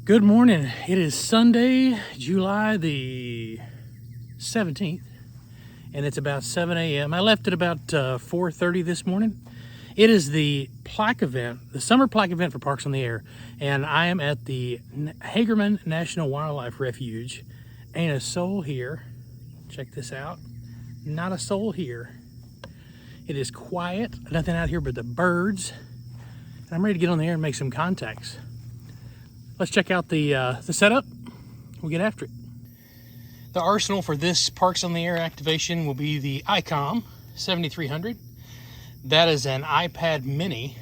Good morning. It is Sunday, July the 17th, and it's about 7 a.m. I left at about 4:30 this morning. It is the plaque event, the summer plaque event for Parks on the Air, and I am at the Hagerman National Wildlife Refuge. Ain't a soul here. Check this out. Not a soul here. It is quiet, nothing out here but the birds. And I'm ready to get on the air and make some contacts. Let's check out the setup. We'll get after it. The arsenal for this Parks on the Air activation will be the ICOM 7300. That is an iPad Mini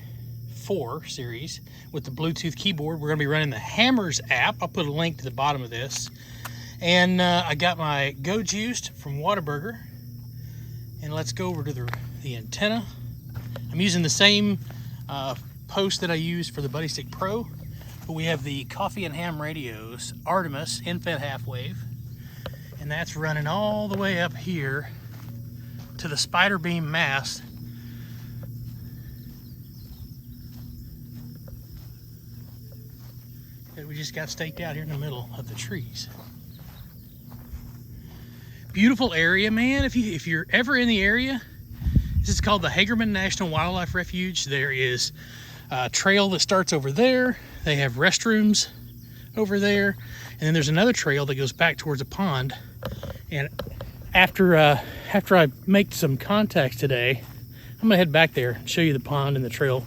4 series with the Bluetooth keyboard. We're going to be running the Hammers app. I'll put a link to the bottom of this. And I got my Go Juiced from Whataburger. And let's go over to the antenna. I'm using the same post that I used for the Buddy Stick Pro. But we have the Coffee and Ham Radios Artemis in-fed half wave, and that's running all the way up here to the spider beam mast. That we just got staked out here in the middle of the trees. Beautiful area, man. If you're ever in the area, this is called the Hagerman National Wildlife Refuge. There is a trail that starts over there. They have restrooms over there, and then there's another trail that goes back towards a pond. And after I make some contacts today, I'm gonna head back there and show you the pond and the trail,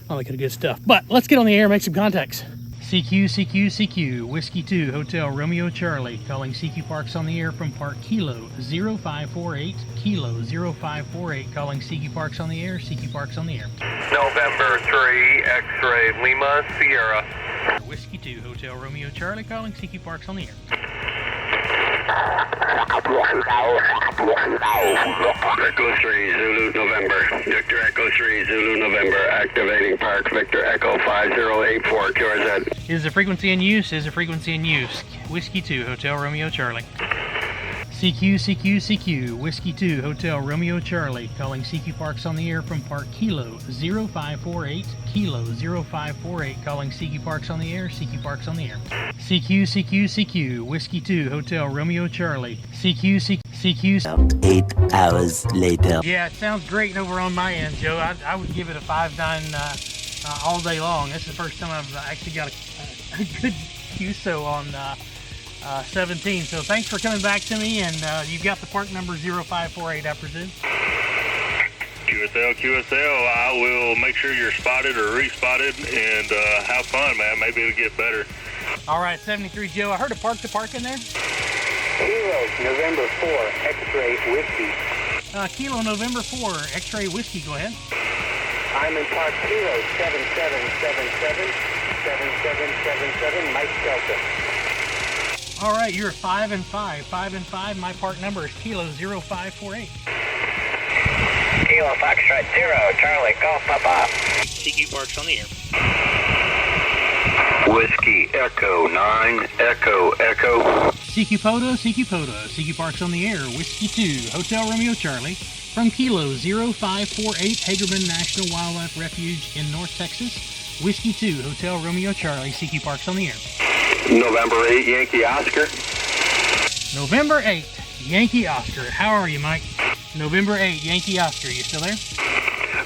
all that kind of good stuff. But let's get on the air and make some contacts. CQ, Whiskey 2, Hotel Romeo Charlie, calling CQ Parks on the Air from Park Kilo 0548, Kilo 0548, calling CQ Parks on the Air, CQ Parks on the Air. November 3, X-Ray Lima, Sierra. Whiskey 2, Hotel Romeo Charlie, calling CQ Parks on the Air. Echo 3, Zulu November. Victor Echo 3, Zulu November. Activating Park Victor Echo 5084, QRZ. Is the frequency in use? Is the frequency in use? Whiskey 2, Hotel Romeo Charlie. CQ, Whiskey 2, Hotel Romeo Charlie, calling CQ Parks on the Air from Park Kilo 0548, Kilo 0548, calling CQ Parks on the Air, CQ Parks on the Air. CQ, Whiskey 2, Hotel Romeo Charlie, CQ. 8 hours later. Yeah, it sounds great over on my end, Joe. I would give it a 5.9 all day long. This is the first time I've actually got a good QSO on 17. So thanks for coming back to me, and you've got the park number 0548, I presume. QSL, I will make sure you're spotted or respotted, and have fun, man. Maybe it'll get better. All right, 73 Joe, I heard a park to park in there. Kilo November 4, X-Ray Whiskey. Kilo November 4, X-Ray Whiskey, go ahead. I'm in Park Kilo 7777, 7777, Mike Delta. All right, you're 5 and 5. 5 and 5. My park number is Kilo 0548. Kilo Foxtrot 0, Charlie, Golf Papa. CQ Parks on the Air. Whiskey Echo 9, Echo. CQ POTA, CQ Parks on the Air. Whiskey 2, Hotel Romeo Charlie, from Kilo 0548, Hagerman National Wildlife Refuge in North Texas. Whiskey 2, Hotel Romeo Charlie, CQ Parks on the Air. November 8, Yankee Oscar. November 8, Yankee Oscar. How are you, Mike? November 8, Yankee Oscar. You still there?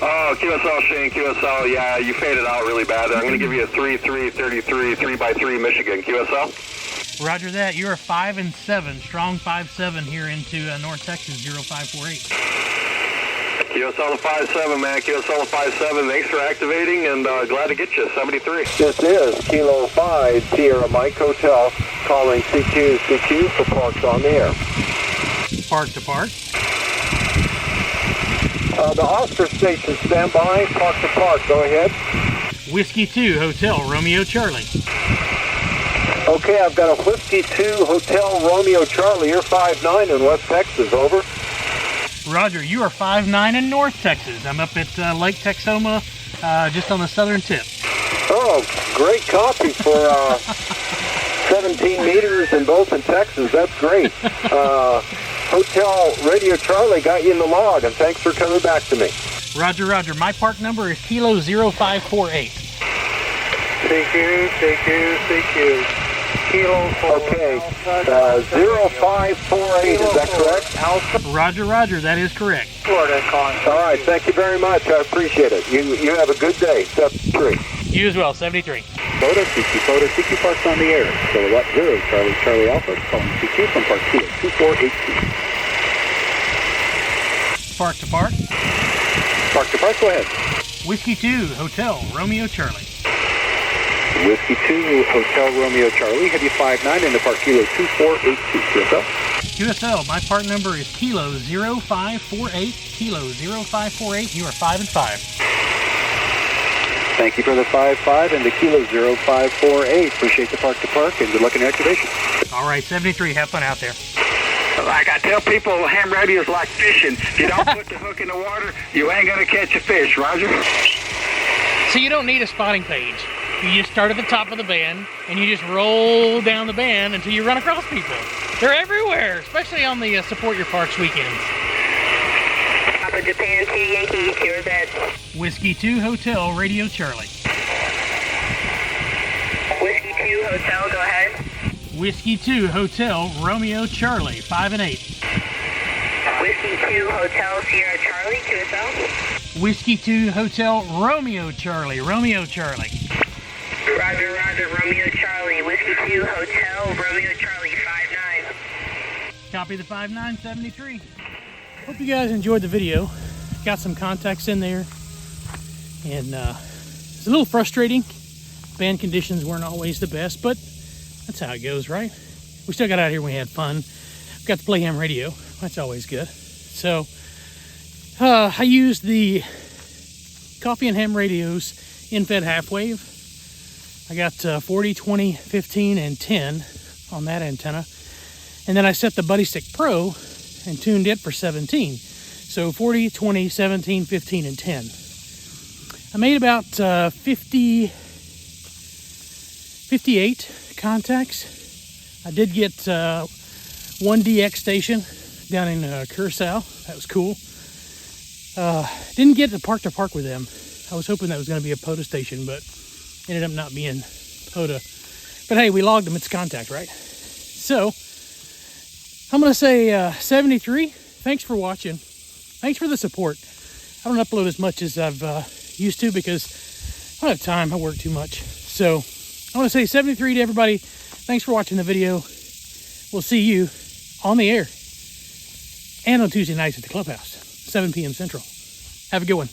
Oh, QSL Shane, QSL, yeah, you faded out really bad there. I'm going to give you a 3-3-33, 3x3 Michigan, QSL. Roger that. You're 5 and 7, strong 5-7 here into North Texas 0548. QSL to 57, man. QSL to 57. Thanks for activating, and glad to get you. 73. This is Kilo 5 Sierra Mike Hotel calling CQ for Parks on the Air. Park to park. The Oscar station, stand by. Park to park. Go ahead. Whiskey 2, Hotel Romeo Charlie. Okay, I've got a Whiskey 2 Hotel Romeo Charlie. You're 5'9" in West Texas. Over. Roger, you are 5'9" in North Texas. I'm up at Lake Texoma, just on the southern tip. Oh, great copy for 17 meters in both in Texas. That's great. Hotel Radio Charlie got you in the log, and thanks for coming back to me. Roger, Roger. My park number is Kilo 0548. CQ. Kilo for Okay, 0548, is that correct? Alpha, Roger, Roger, that is correct. Florida calling. All right, thank you very much. I appreciate it. You have a good day. 73. You as well, 73. POTA, CQ Park's on the air. Kilowatt 0, Charlie Alpha, calling CQ from Park Kilo 2482. Park to park. Park to Park, go ahead. Whiskey 2, Hotel, Romeo Charlie. Whiskey 2, Hotel Romeo Charlie, heavy 59 into Park Kilo 2482. QSL? QSL, my part number is Kilo 0548, Kilo 0548, you are 5 and 5. Thank you for the 55 and the Kilo 0548. Appreciate the Park to Park and good luck in the activation. All right, 73, have fun out there. Like I tell people, ham radio is like fishing. If you don't put the hook in the water, you ain't gonna catch a fish, Roger. So you don't need a spotting page. You just start at the top of the band, and you just roll down the band until you run across people. They're everywhere, especially on the Support Your Parks weekends. Papa Japan 2 Yankee, here's that. Whiskey 2 Hotel, Radio Charlie. Whiskey 2 Hotel, go ahead. Whiskey 2 Hotel, Romeo Charlie, 5 and 8. Whiskey 2 Hotel Sierra Charlie, QSL. Whiskey 2 Hotel, Romeo Charlie, Romeo Charlie. Roger, Roger, Romeo Charlie. Whiskey 2 Hotel Romeo Charlie, 59. Copy the 5973. Hope you guys enjoyed the video. Got some contacts in there. And it's a little frustrating. Band conditions weren't always the best, but that's how it goes, right? We still got out here and we had fun. Got to play ham radio. That's always good. So I used the coffee and ham radios in-fed half wave. I got 40, 20, 15, and 10 on that antenna. And then I set the Buddy Stick Pro and tuned it for 17. So 40, 20, 17, 15, and 10. I made about 58 contacts. I did get one DX station down in Curacao. That was cool. Didn't get to park with them. I was hoping that was going to be a POTA station, but ended up not being POTA. But hey, we logged them. It's contact, right? So I'm going to say 73. Thanks for watching. Thanks for the support. I don't upload as much as I've used to because I don't have time. I work too much. So I want to say 73 to everybody. Thanks for watching the video. We'll see you on the air and on Tuesday nights at the clubhouse, 7 p.m. Central. Have a good one.